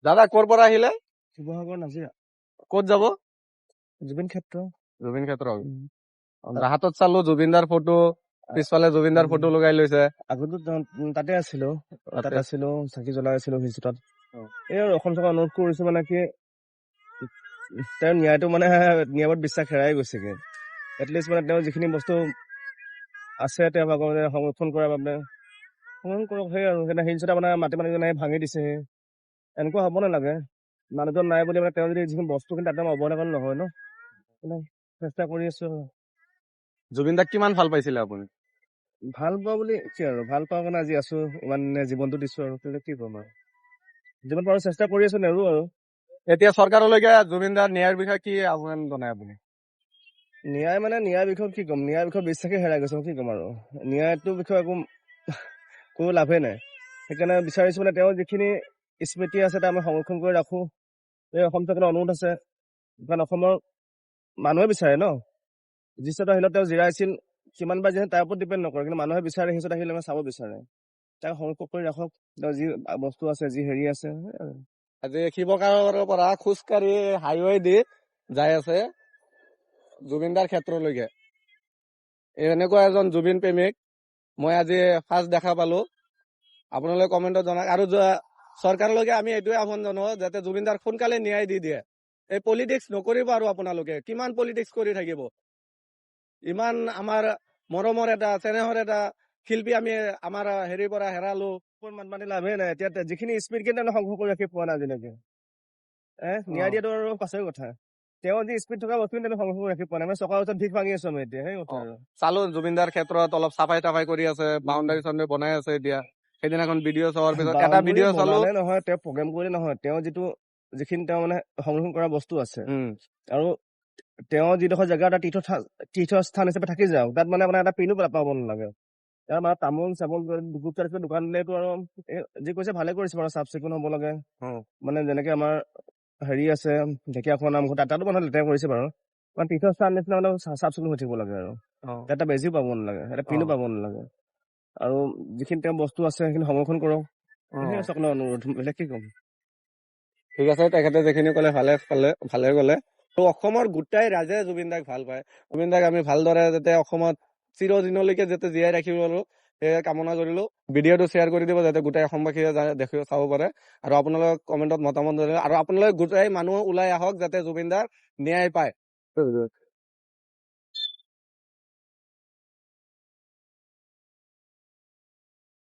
দাদা ক'ৰ পৰা আহিলে? শিৱসাগৰ নাজিৰা ক'ত যাব? জুবিন ক্ষেত্ৰ জুবিন ক্ষেত্ৰ। হাতত চালো জুবিনদাৰ ফটো, পিছফালে জুবিনদাৰ ফটো লগাই লৈছে। আগতো তাতে আছিলো, তাত তাতে? আছিলো, চাকি জ্বলাই আছিলো ভিজিটত। অ। এই আৰু অসম চৰকাৰ অনুৰোধ কৰিছো মানে কি তেওঁৰ ন্যায়টো মানে ন্যায়ত বিশ্বাস হেৰাই গৈছেগে। এটলিষ্ট মানে তেওঁ যিখিনি বস্তু আছে তেওঁ মানে সংৰক্ষণ কৰাৰ বাবে সংৰক্ষণ কৰক। সেই আৰু সেইদিনা হিংসতে মানে মাটি মাটি ভাঙি দিছে। এনেকুৱা হ'ব নালাগে। মানুহজন নাই বুলি মানে তেওঁ যদি যিখিনি বস্তুখিনি তাতে অৱহেলা নহয় ন, চেষ্টা কৰি আছো। জুবিন দাক কিমান ভাল পাইছিলে আপুনি? ভাল পোৱা বুলি কি আৰু, ভাল পোৱা কাৰণে আজি আছো, ইমান জীৱনটো দিছো আৰু কি ক'ম আৰু, যিমান পাৰো চেষ্টা কৰি আছো, নেৰো আৰু। এতিয়া চৰকাৰলৈকে জুবিন দাৰ ন্যায়ৰ বিষয়ে কি আহ্বান জনায় আপুনি? ন্যায় মানে ন্যায়ৰ বিষয়ে কি ক'ম, ন্যায়ৰ বিষয়ে বিশ্বাসে হেৰাই গৈছে, কি ক'ম আৰু। ন্যায়টোৰ বিষয়ে কোনো লাভেই নাই। সেইকাৰণে বিচাৰিছো মানে তেওঁৰ যিখিনি স্মৃতি আছে তাক আমি সংৰক্ষণ কৰি ৰাখো। এই অসম চৰকাৰৰ অনুৰোধ আছে, কাৰণ অসমৰ মানুহে বিচাৰে ন, যিচত আহিলত তেওঁ জিৰাইছিল কিমান বাৰ যিহেতু তাৰ ওপৰত ডিপেণ্ড নকৰে, কিন্তু মানুহে বিচাৰে হিংসত আহিলে মানে চাব বিচাৰে। তাক সংৰক্ষণ কৰি ৰাখক, তেওঁৰ যি বস্তু আছে, যি হেৰি আছে। আজি শিৱসাগৰৰ পৰা খোজকাঢ়ি হাইৱে দি যাই আছে জুবিনদাৰ ক্ষেত্ৰলৈকে। এনেকুৱা এজন জুবিন প্ৰেমিক মই আজি ফাৰ্ষ্ট দেখা পালো। আপোনালোকে কমেণ্টত জনাওক। আৰু চৰকাৰলৈকে আমি এইটোৱে আহ্বান জনাও যাতে জুবিনদাৰ সোনকালে ন্যায় দি দিয়ে। এই পলিটিক্স নকৰিব আৰু আপোনালোকে কিমান পলিটিক্স কৰি থাকিব। ইমান আমাৰ মৰমৰ এটা চেনেহৰ এটা শিল্পী আমি আমাৰ হেৰিৰ পৰা হেৰালো। মানে লাভেই নাই। এতিয়া যিখিনি স্পীড কিন্তু সংগ্ৰহ কৰি ৰাখি পোৱা নাই আজিলৈকে। ন্যায় দিয়াটো আৰু পাছৰ কথা। তেওঁ যি স্পীড থকা বস্তু কিন্তু সংগ্ৰহ কৰি ৰাখি পোৱা নাই। মানে চকাৰ ওচৰত ভিক ভাঙি আছো আমি এতিয়া, সেই কথা আৰু। চালো জুবিনদাৰ ক্ষেত্ৰত অলপ চাফাই তাফাই কৰি আছে, বাউণ্ডাৰী চাউণ্ডাৰী বনাই আছে। এতিয়া সেইদিনাখন ভিডিঅ' চোৱাৰ পিছত এটা ভিডিঅ' চালো নহয়, তেওঁ প্ৰগ্ৰেম কৰিলে নহয়, তেওঁ যিখিনি তেওঁ মানে সংৰক্ষণ কৰা বস্তু আছে, আৰু তেওঁ যিডোখৰ জেগা এটা তীৰ্থস্থান হিচাপে থাকি যাওক, তাত মানে এটা পিনো পাব নালাগে। তাৰ মানে তামোল চামোল দোকান দিলেতো আৰু যি কৈছে ভালে কৰিছে বাৰু, চাফ চিকুণ হ'ব লাগে। মানে যেনেকে আমাৰ হেৰি আছে ঢেকীয়াখোৱা নামঘৰ, তাতো মানে লেতেৰা কৰিছে বাৰু। মানে তীৰ্থস্থান নিচিনা মানে চাফ চিকুণ হৈ থাকিব লাগে আৰু। এটা বেজিও পাব নালাগে, এটা পিনো পাব নালাগে। আৰু যিখিনি তেওঁ বস্তু আছে সেইখিনি সংৰক্ষণ কৰক, সেই সকলো অনুৰোধ। বেলেগ কি ক'ম। ঠিক আছে, তেখেতে যিখিনি ক'লে ভালে ক'লে। ত' অসমৰ গোটাই ৰাইজে জুবিন দাক ভাল পায়। জুবিন দাক আমি ভালদৰে যাতে অসমত চিৰদিনলৈকে যাতে জীয়াই ৰাখিব পাৰো, সেয়ে কামনা কৰিলো। ভিডিঅ'টো শ্বেয়াৰ কৰি দিব যাতে গোটেই অসমবাসীয়ে চাব পাৰে। আৰু আপোনালোক কমেণ্টত মতামত জনাব। আৰু আপোনালোকে গোটেই মানুহ ওলাই আহক যাতে জুবিন দাৰ ন্যায় পায়।